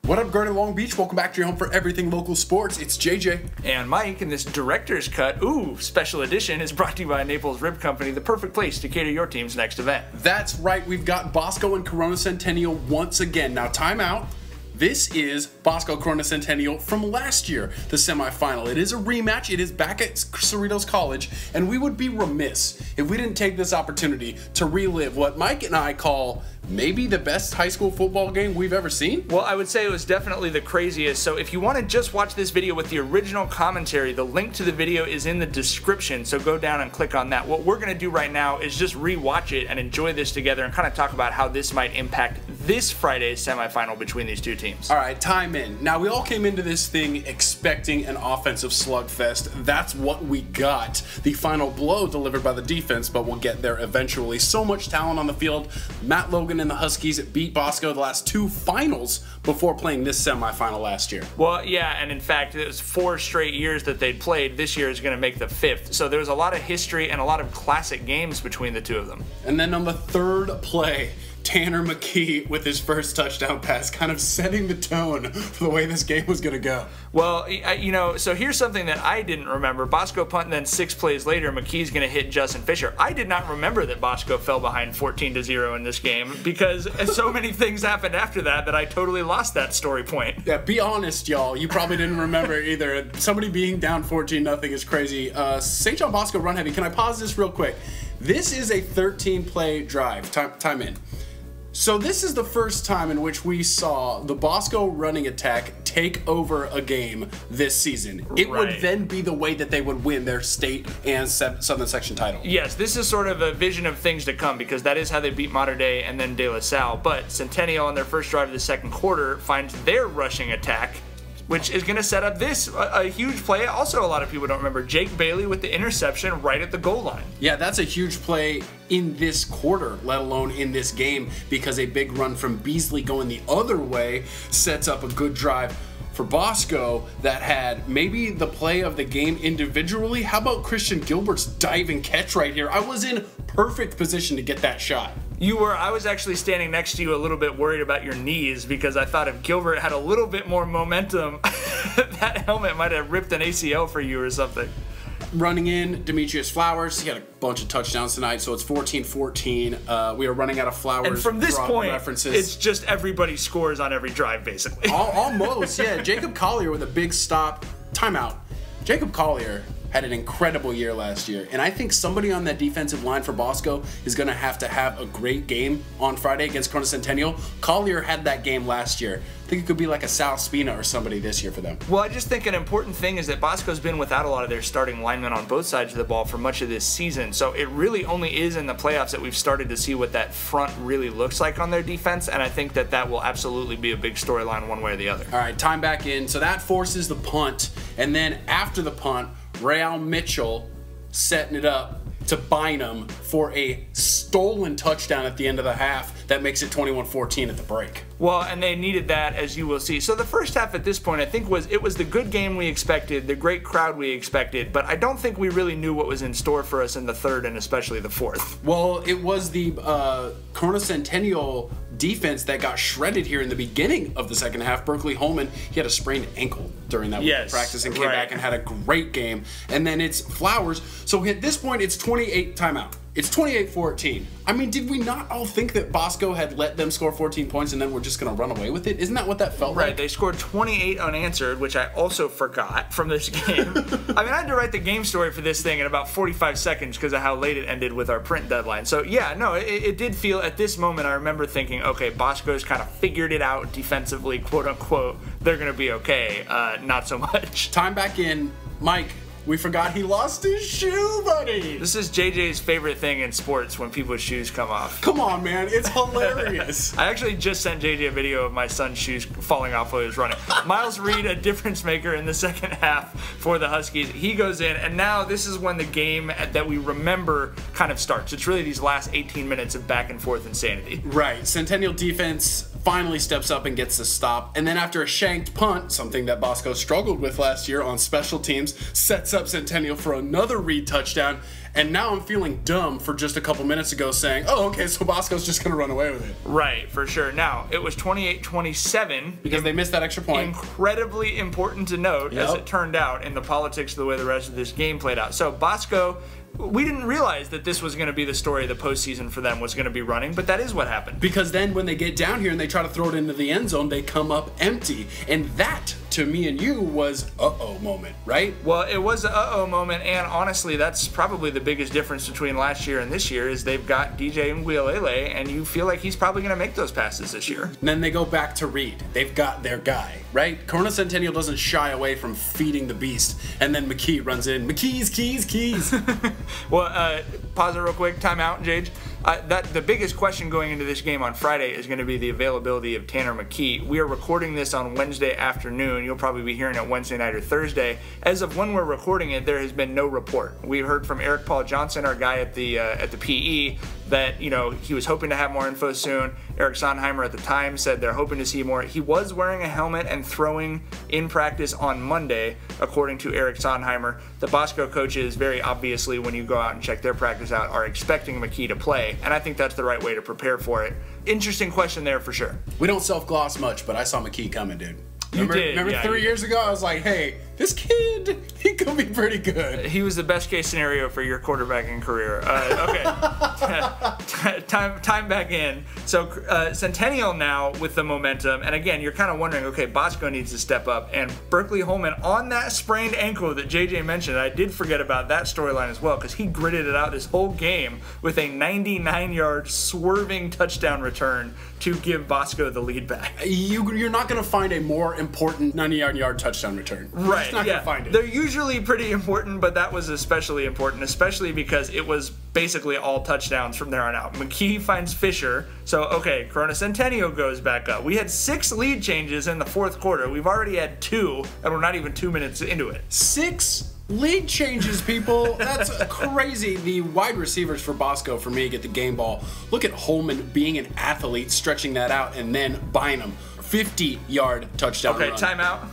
What up, Garden Long Beach? Welcome back to your home for everything local sports. It's JJ. And Mike, and this director's cut, special edition, is brought to you by Naples Rib Company, the perfect place to cater your team's next event. That's right, we've got Bosco and Corona Centennial once again. Now, time out. This is Bosco Corona Centennial from last year, the semifinal. It is a rematch. It is back at Cerritos College, and we would be remiss if we didn't take this opportunity to relive what Mike and I call maybe the best high school football game we've ever seen. Well, I would say it was definitely the craziest. So if you want to just watch this video with the original commentary, the link to the video is in the description, so go down and click on that. What we're going to do right now is just re-watch it and enjoy this together and kind of talk about how this might impact this Friday's semifinal between these two teams. All right, time in. Now, we all came into this thing expecting an offensive slugfest. That's what we got. The final blow delivered by the defense, but we'll get there eventually. So much talent on the field. Matt Logan and the Huskies beat Bosco the last two finals before playing this semifinal last year. Well, yeah, and in fact, it was 4 straight years that they'd played. This year is going to make the 5th. So there was a lot of history and a lot of classic games between the two of them. And then on the third play, Tanner McKee with his first touchdown pass, kind of setting the tone for the way this game was going to go. Well, you know, so here's something that I didn't remember. Bosco punt, and then 6 plays later, McKee's going to hit Justin Fisher. I did not remember that Bosco fell behind 14-0 in this game because so many things happened after that I totally lost that story point. Yeah, be honest, y'all. You probably didn't remember either. Somebody being down 14-0 is crazy. St. John Bosco run heavy. Can I pause this real quick? This is a 13-play drive. Time in. So this is the first time in which we saw the Bosco running attack take over a game this season. It would then be the way that they would win their state and Southern Section title. Yes, this is sort of a vision of things to come because that is how they beat Mater Dei and then De La Salle. But Centennial on their first drive of the second quarter finds their rushing attack, which is going to set up a huge play. Also, a lot of people don't remember Jake Bailey with the interception right at the goal line. Yeah, that's a huge play in this quarter, let alone in this game, because a big run from Beasley going the other way sets up a good drive for Bosco that had maybe the play of the game individually. How about Christian Gilbert's diving catch right here? I was in perfect position to get that shot. You were. I was actually standing next to you a little bit worried about your knees because I thought if Gilbert had a little bit more momentum, that helmet might have ripped an ACL for you or something. Running in, Demetrius Flowers. He had a bunch of touchdowns tonight, so it's 14-14. We are running out of Flowers. And from this point, references. It's just everybody scores on every drive, basically. Almost, yeah. Jacob Collier with a big stop. Timeout. Jacob Collier had an incredible year last year, and I think somebody on that defensive line for Bosco is going to have a great game on Friday against Corona Centennial. Collier had that game last year. I think it could be like a Sal Spina or somebody this year for them. Well, I just think an important thing is that Bosco's been without a lot of their starting linemen on both sides of the ball for much of this season, so it really only is in the playoffs that we've started to see what that front really looks like on their defense, and I think that will absolutely be a big storyline one way or the other. All right, time back in. So that forces the punt, and then after the punt, Real Mitchell setting it up to Bynum for a stolen touchdown at the end of the half that makes it 21-14 at the break. Well, and they needed that, as you will see. So the first half at this point, I think was the good game we expected, the great crowd we expected, but I don't think we really knew what was in store for us in the third and especially the fourth. Well, it was the Corona Centennial defense that got shredded here in the beginning of the second half. Berkeley Holman, he had a sprained ankle during that practice and came back and had a great game. And then it's Flowers. So at this point, it's 28 timeout. It's 28-14. I mean, did we not all think that Bosco had let them score 14 points and then we're just going to run away with it? Isn't that what that felt like? Right, they scored 28 unanswered, which I also forgot from this game. I mean, I had to write the game story for this thing in about 45 seconds because of how late it ended with our print deadline. So, yeah, no, it did feel, at this moment, I remember thinking, okay, Bosco's kind of figured it out defensively, quote-unquote. They're going to be okay. Not so much. Time back in. Mike, we forgot he lost his shoe, buddy. This is JJ's favorite thing in sports, when people's shoes come off. Come on, man. It's hilarious. I actually just sent JJ a video of my son's shoes falling off while he was running. Miles Reed, a difference maker in the second half for the Huskies. He goes in, and now this is when the game that we remember kind of starts. It's really these last 18 minutes of back and forth insanity. Right. Centennial defense finally steps up and gets the stop, and then after a shanked punt, something that Bosco struggled with last year on special teams, sets up Centennial for another Reed touchdown, And now I'm feeling dumb for just a couple minutes ago saying, oh, okay, so Bosco's just going to run away with it. Right, for sure. Now, it was 28-27. Because they missed that extra point. Incredibly important to note, as it turned out, in the politics of the way the rest of this game played out. So Bosco, we didn't realize that this was going to be the story of the postseason for them, was going to be running, but that is what happened. Because then when they get down here and they try to throw it into the end zone, they come up empty. And that, to me and you, was uh-oh moment, right? Well, it was an uh-oh moment, and honestly, that's probably the biggest difference between last year and this year, is they've got DJ Nguilele, and you feel like he's probably going to make those passes this year. And then they go back to Reed. They've got their guy, right? Corona Centennial doesn't shy away from feeding the beast, and then McKee runs in. McKee's keys. Well, pause it real quick. Timeout, Jage. The biggest question going into this game on Friday is going to be the availability of Tanner McKee. We are recording this on Wednesday afternoon. You'll probably be hearing it Wednesday night or Thursday. As of when we're recording it, there has been no report. We heard from Eric Paul Johnson, our guy at the PE, that, you know, he was hoping to have more info soon. Eric Sondheimer at the time said they're hoping to see more. He was wearing a helmet and throwing in practice on Monday, according to Eric Sondheimer. The Bosco coaches, very obviously, when you go out and check their practice out, are expecting McKee to play, and I think that's the right way to prepare for it. Interesting question there for sure. We don't self-gloss much, but I saw McKee coming, dude. Remember yeah, 3 years ago, I was like, hey, this kid, he could be pretty good. He was the best case scenario for your quarterbacking career. Okay, time back in. So Centennial now with the momentum, and again, you're kind of wondering, okay, Bosco needs to step up, and Berkeley Holman on that sprained ankle that JJ mentioned, I did forget about that storyline as well, because he gritted it out this whole game with a 99-yard swerving touchdown return to give Bosco the lead back. You're not going to find a more important 90-yard touchdown return. Right. Not gonna find it. They're usually pretty important, but that was especially important, especially because it was basically all touchdowns from there on out. McKee finds Fisher, so okay, Corona Centennial goes back up. We had 6 lead changes in the fourth quarter. We've already had 2, and we're not even 2 minutes into it. 6 lead changes, people. That's crazy. The wide receivers for Bosco, for me, get the game ball. Look at Holman being an athlete, stretching that out, and then Bynum, 50-yard touchdown run. Okay, timeout.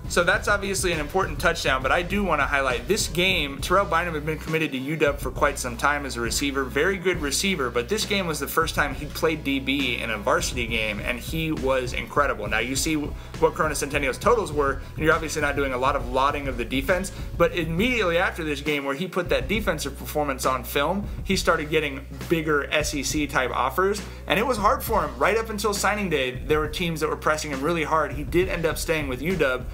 So that's obviously an important touchdown, but I do want to highlight this game. Terrell Bynum had been committed to UW for quite some time as a receiver. Very good receiver, but this game was the first time he played DB in a varsity game, and he was incredible. Now, you see what Corona Centennial's totals were, and you're obviously not doing a lot of lauding of the defense, but immediately after this game where he put that defensive performance on film, he started getting bigger SEC-type offers, and it was hard for him. Right up until signing day, there were teams that were pressing him really hard. He did end up staying with UW,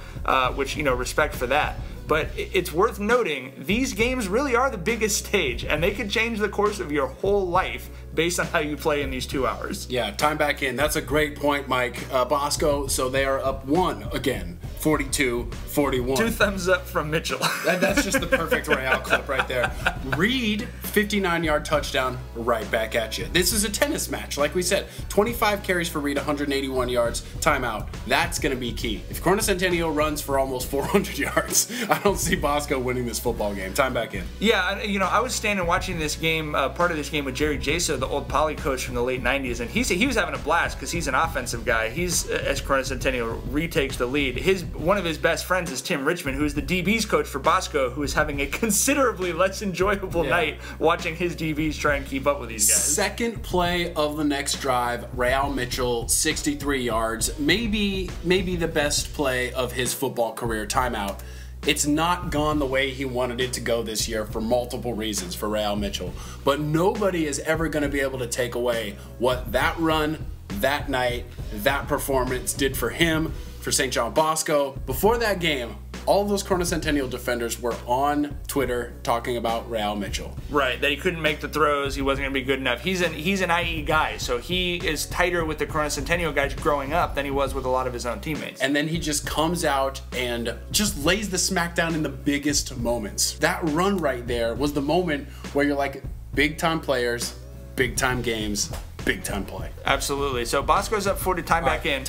which, you know, respect for that. But it's worth noting, these games really are the biggest stage, and they could change the course of your whole life based on how you play in these 2 hours. Yeah, time back in. That's a great point, Mike. Bosco, so they are up 1 again, 42-41. 2 thumbs up from Mitchell. That's just the perfect Royale clip right there. Reed, 59-yard touchdown, right back at you. This is a tennis match, like we said. 25 carries for Reed, 181 yards, timeout. That's going to be key. If Corona Centennial runs for almost 400 yards, I don't see Bosco winning this football game. Time back in. Yeah, you know, I was standing watching this game, part of this game with Jerry Jaso, the old Poly coach from the late 90s, and he was having a blast because he's an offensive guy. He's, as Corona Centennial retakes the lead, one of his best friends is Tim Richmond, who is the DB's coach for Bosco, who is having a considerably less enjoyable night watching his DBs try and keep up with these guys. Second play of the next drive, Real Mitchell, 63 yards, maybe the best play of his football career. Timeout. It's not gone the way he wanted it to go this year for multiple reasons for Real Mitchell. But nobody is ever going to be able to take away what that run, that night, that performance did for him, for St. John Bosco. Before that game, all of those Corona Centennial defenders were on Twitter talking about Real Mitchell. Right, that he couldn't make the throws, he wasn't going to be good enough. He's an IE guy, so he is tighter with the Corona Centennial guys growing up than he was with a lot of his own teammates. And then he just comes out and just lays the smackdown in the biggest moments. That run right there was the moment where you're like, big-time players, big-time games, big-time play. Absolutely. So Bosco's up 40, time back in.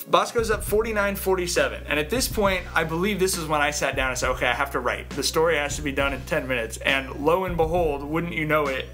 Bosco's up 49-47, and at this point, I believe this is when I sat down and said, okay, I have to write. The story has to be done in 10 minutes, and lo and behold, wouldn't you know it?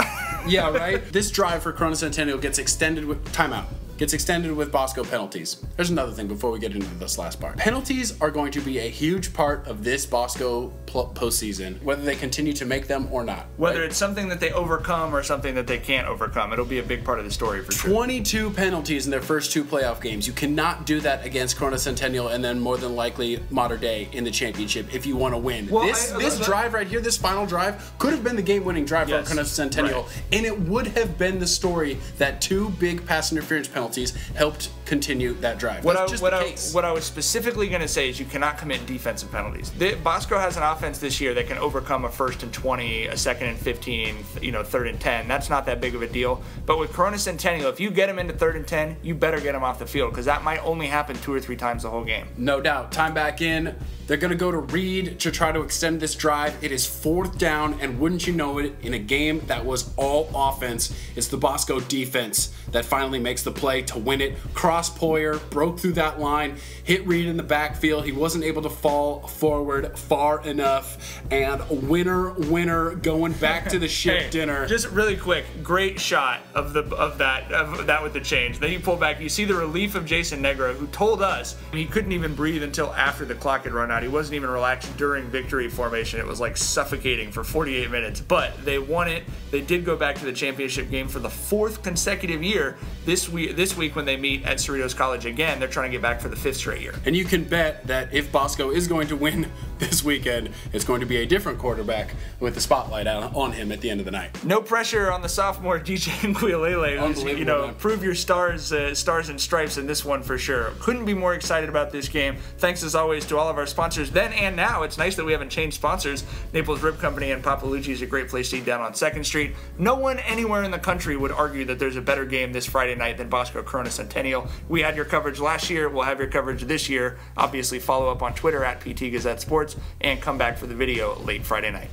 Yeah, right? This drive for Corona Centennial gets extended with timeout. gets extended with Bosco penalties. There's another thing before we get into this last part. Penalties are going to be a huge part of this Bosco postseason, whether they continue to make them or not. Whether it's something that they overcome or something that they can't overcome, it'll be a big part of the story for sure. 22 penalties in their first 2 playoff games. You cannot do that against Corona Centennial and then more than likely Mater Dei in the championship if you want to win. Well, this drive right here, this final drive, could have been the game-winning drive for Corona Centennial, and it would have been the story that 2 big pass interference penalties helped continue that drive. What I was specifically going to say is you cannot commit defensive penalties. Bosco has an offense this year that can overcome a 1st and 20, a 2nd and 15, 3rd and 10. That's not that big of a deal. But with Corona Centennial, if you get them into 3rd and 10, you better get them off the field because that might only happen 2 or 3 times the whole game. No doubt. Time back in. They're going to go to Reed to try to extend this drive. It is 4th down, and wouldn't you know it, in a game that was all offense, it's the Bosco defense that finally makes the play to win it. Cross Poyer, broke through that line, hit Reed in the backfield. He wasn't able to fall forward far enough, and winner going back to the ship dinner. Just really quick, great shot of that with the change. Then you pull back, you see the relief of Jason Negro, who told us he couldn't even breathe until after the clock had run out. He wasn't even relaxed during victory formation. It was like suffocating for 48 minutes, but they won it. They did go back to the championship game for the 4th consecutive year. This week when they meet at Cerritos College again, they're trying to get back for the 5th straight year. And you can bet that if Bosco is going to win this weekend, it's going to be a different quarterback with the spotlight on him at the end of the night. No pressure on the sophomore DJ Nkwilele, who's, prove your stars and stripes in this one for sure. Couldn't be more excited about this game. Thanks as always to all of our sponsors then and now. It's nice that we haven't changed sponsors. Naples Rib Company and Papalucci is a great place to eat down on 2nd Street. No one anywhere in the country would argue that there's a better game this Friday night than Bosco Corona Centennial. We had your coverage last year. We'll have your coverage this year. Obviously, follow up on Twitter at PT Gazette Sports and come back for the video late Friday night.